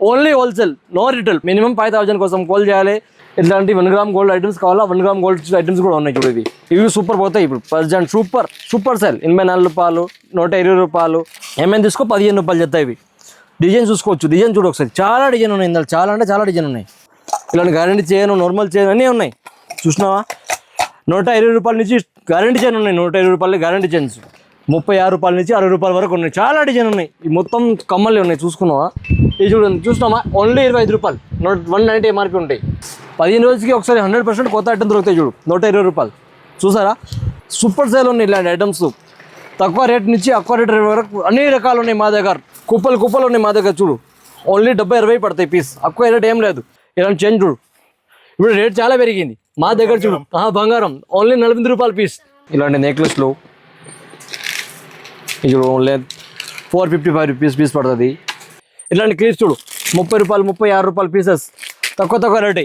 Only wholesale, no retail. Minimum 5,000 కోసం call చేయాలి. ఇట్లాంటి 1 గ్రామ్ గోల్డ్ ఐటమ్స్ కావాలా, 1 గ్రామ్ గోల్డ్ ఐటమ్స్ కూడా ఉన్నాయి చూడు. ఇవి సూపర్ పోతాయి ఇప్పుడు ప్రజెంట్. Super sale. 84 రూపాయలు, 120 రూపాయలు. ఏమైనా తీసుకో 15 రూపాయలు చెప్తాయి ఇవి. డిజైన్ చూసుకోవచ్చు, డిజైన్ చూడు ఒకసారి. చాలా డిజైన్ ఉన్నాయి ఇందులో, చాలా అంటే చాలా డిజైన్ ఉన్నాయి. ఇలాంటి గ్యారంటీ చేయను, నార్మల్ చేయను అన్నీ ఉన్నాయి. చూసినావా? 120 రూపాయల నుంచి గ్యారంటీ చైన్ ఉన్నాయి. 120 రూపాయలు గ్యారంటీ చైన్స్. 36 రూపాయల నుంచి 60 రూపాయల వరకు ఉన్నాయి. చాలా డిజైన్ ఉన్నాయి. ఈ మొత్తం కమ్మలే ఉన్నాయి. చూసుకున్నావా? ఇది చూడండి, చూసినావా? ఓన్లీ 25 రూపాయలు. 190 ఎంఆర్పీ ఉంటాయి. 15 రోజులకి ఒకసారి 100% కొత్త ఐటమ్ దొరుకుతాయి చూడు. 120 రూపాయలు. చూసారా? సూపర్ సేల్ ఉన్నాయి ఇలాంటి ఐటమ్స్. తక్కువ రేట్ నుంచి ఎక్కువ రేట్ వరకు అన్ని రకాలు ఉన్నాయి మా దగ్గర. కుప్పలు ఉన్నాయి మా దగ్గర చూడు. ఓన్లీ 70-20 పడతాయి పీస్. ఎక్కువ రేట్ ఏం లేదు. ఇలాంటి చేంజ్ చూడు. ఇప్పుడు రేట్ చాలా పెరిగింది మా దగ్గర చూడు. బంగారం ఓన్లీ 48 రూపాయలు పీస్. ఇలాంటి నెక్లెస్లు ఇది ఓన్లీ 455 రూపీస్ పీస్ పడుతుంది. ఇలాంటి క్రీస్ చూడు 30 రూపాయలు, 36 రూపాయలు పీసెస్. తక్కువ రేట్.